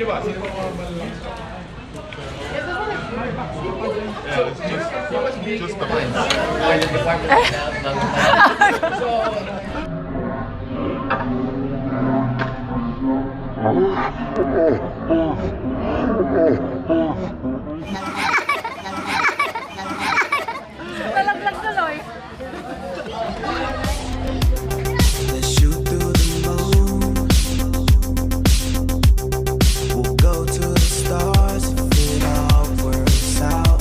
Just the Nalaglag tuloy. Let's shoot through the moon. We'll go to the stars if it all works out.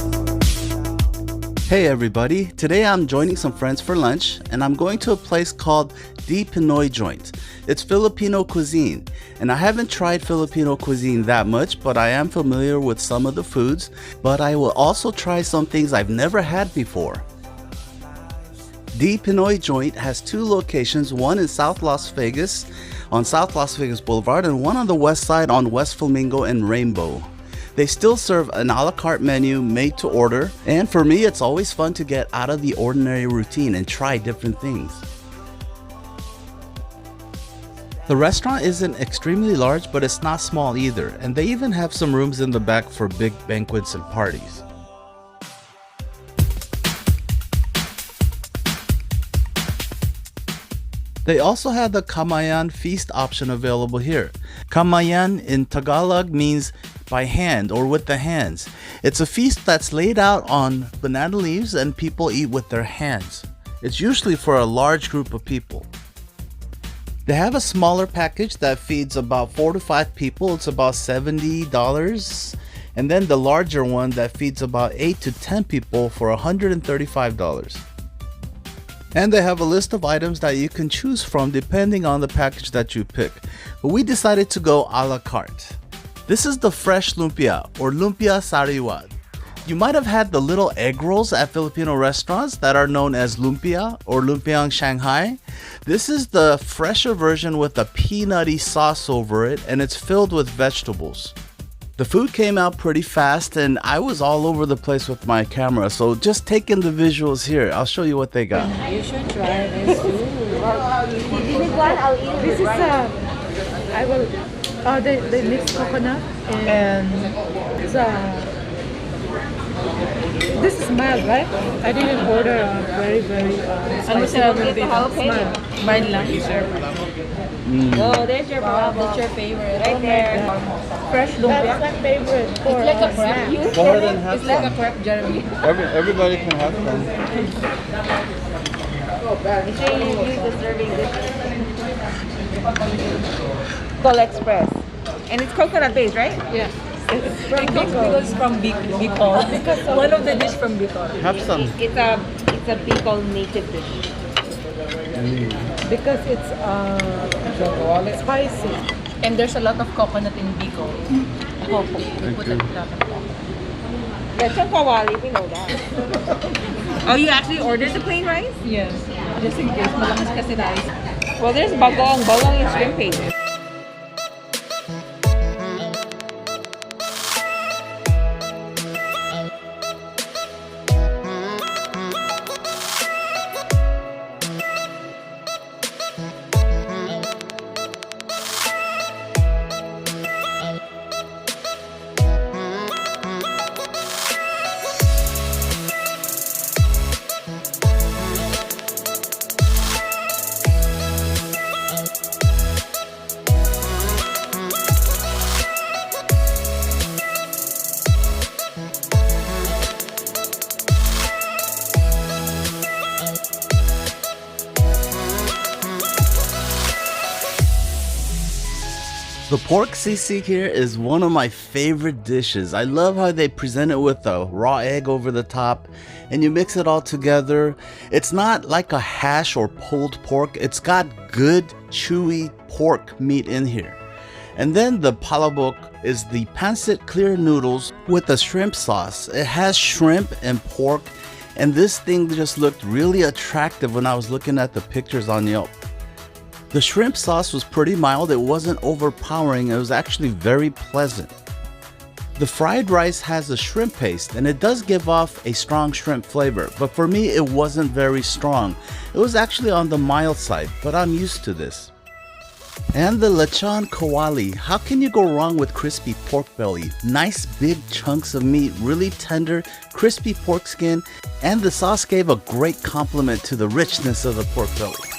Hey everybody, today I'm joining some friends for lunch and I'm going to a place called The Pinoy Joint. It's Filipino cuisine and I haven't tried Filipino cuisine that much, but I am familiar with some of the foods, but I will also try some things I've never had before. The Pinoy Joint has two locations, one in South Las Vegas on South Las Vegas Boulevard and one on the west side on West Flamingo and Rainbow. They still serve an a la carte menu made to order, and for me it's always fun to get out of the ordinary routine and try different things. The restaurant isn't extremely large, but it's not small either, and they even have some rooms in the back for big banquets and parties. They also have the Kamayan feast option available here. Kamayan in Tagalog means by hand or with the hands. It's a feast that's laid out on banana leaves and people eat with their hands. It's usually for a large group of people. They have a smaller package that feeds about 4 to 5 people. It's about $70. And then the larger one that feeds about 8 to 10 people for $135. And they have a list of items that you can choose from depending on the package that you pick. But we decided to go a la carte. This is the fresh lumpia or lumpia sariwa. You might have had the little egg rolls at Filipino restaurants that are known as lumpia or lumpiang Shanghai. This is the fresher version with a peanutty sauce over it, and it's filled with vegetables. The food came out pretty fast and I was all over the place with my camera, so just take in the visuals here. I'll show you what they got. You should try this too. This is I will. They mix coconut and this is mild, right? I didn't order very Ano spicy. siya ng Mild. Mild lang. Oh, there's your Bob. That's your favorite. Right there. Fresh lumpia. That's my favorite for It's like a crepe. snack. Go ahead and have It's like a some. crepe, Jeremy. Everybody can have some. Make sure you use the serving dish. Call Express. And it's coconut based, right? Yeah. It's from Because it's from Bicol. One of the dish from Bicol. Have some. It's a Bicol native dish. because it's spicy. And there's a lot of coconut in Bicol. They put a lot of coconut. That's a kawali, we know that. Oh, you actually ordered the plain rice? Yes. Just in case malakas kasi rice. Well, there's bagong. Bagong is shrimp paste. The pork sisig here is one of my favorite dishes. I love how they present it with a raw egg over the top and you mix it all together. It's not like a hash or pulled pork. It's got good chewy pork meat in here. And then the palabok is the pancit clear noodles with a shrimp sauce. It has shrimp and pork, and this thing just looked really attractive when I was looking at the pictures on Yelp. The shrimp sauce was pretty mild. It wasn't overpowering. It was actually very pleasant. The fried rice has a shrimp paste and it does give off a strong shrimp flavor, but for me it wasn't very strong. It was actually on the mild side, but I'm used to this. And the lechon kawali. How can you go wrong with crispy pork belly? Nice big chunks of meat, really tender, crispy pork skin, and the sauce gave a great complement to the richness of the pork belly.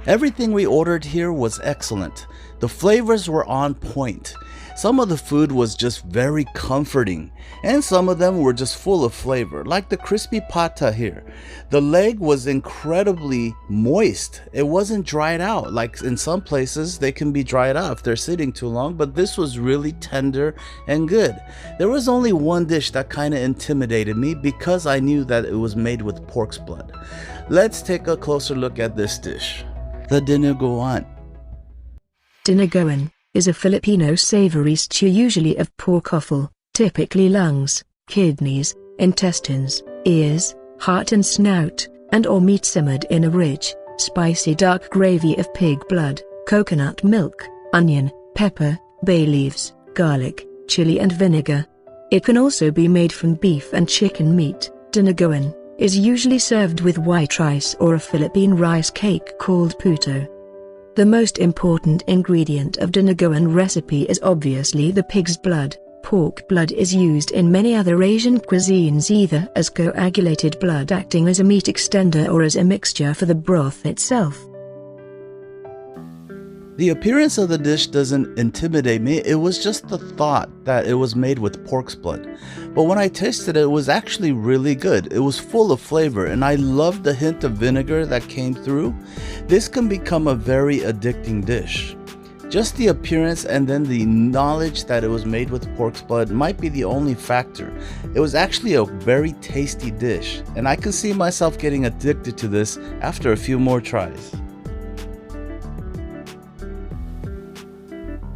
Everything we ordered here was excellent. The flavors were on point. Some of the food was just very comforting, and some of them were just full of flavor, like the crispy pata here. The leg was incredibly moist. It wasn't dried out. Like in some places, they can be dried out if they're sitting too long, but this was really tender and good. There was only one dish that kind of intimidated me because I knew that it was made with pork's blood. Let's take a closer look at this dish. The dinuguan. Dinuguan is a Filipino savory stew usually of pork offal, typically lungs, kidneys, intestines, ears, heart and snout, and or meat simmered in a rich, spicy dark gravy of pig blood, coconut milk, onion, pepper, bay leaves, garlic, chili and vinegar. It can also be made from beef and chicken meat. Dinuguan is usually served with white rice or a Philippine rice cake called puto. The most important ingredient of dinuguan recipe is obviously the pig's blood. Pork blood is used in many other Asian cuisines either as coagulated blood acting as a meat extender or as a mixture for the broth itself. The appearance of the dish doesn't intimidate me, it was just the thought that it was made with pork's blood. But when I tasted it, it was actually really good. It was full of flavor and I loved the hint of vinegar that came through. This can become a very addicting dish. Just the appearance and then the knowledge that it was made with pork's blood might be the only factor. It was actually a very tasty dish and I can see myself getting addicted to this after a few more tries.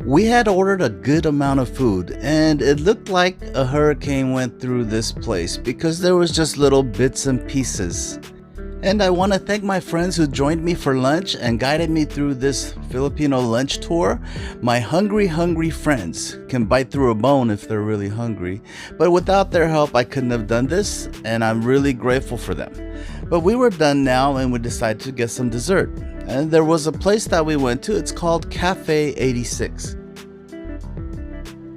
We had ordered a good amount of food and it looked like a hurricane went through this place because there was just little bits and pieces. And I want to thank my friends who joined me for lunch and guided me through this Filipino lunch tour. My hungry friends can bite through a bone if they're really hungry, but without their help I couldn't have done this and I'm really grateful for them. But we were done now and we decided to get some dessert. And there was a place that we went to, it's called Cafe 86.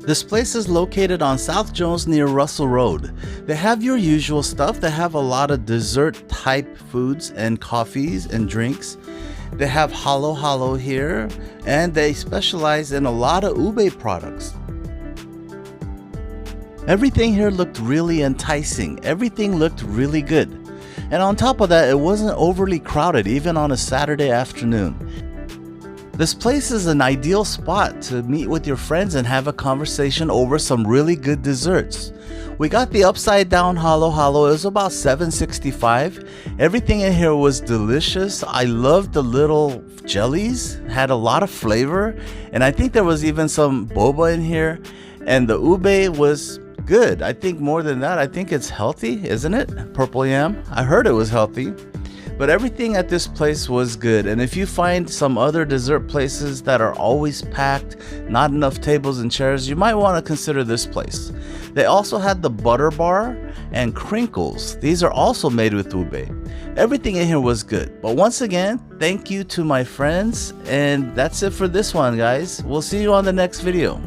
This place is located on South Jones near Russell Road. They have your usual stuff. They have a lot of dessert type foods and coffees and drinks. They have halo halo here and they specialize in a lot of ube products. Everything here looked really enticing. Everything looked really good. And on top of that, it wasn't overly crowded even on a Saturday afternoon. This place is an ideal spot to meet with your friends and have a conversation over some really good desserts. We got the upside down halo halo. It was about $7.65. Everything in here was delicious. I loved the little jellies, had a lot of flavor, and I think there was even some boba in here. And the ube was good. I think more than that, I think it's healthy, isn't it? Purple yam. I heard it was healthy. But everything at this place was good. And if you find some other dessert places that are always packed, not enough tables and chairs, you might want to consider this place. They also had the butter bar and crinkles. These are also made with ube. Everything in here was good. But once again, thank you to my friends. And that's it for this one, guys. We'll see you on the next video.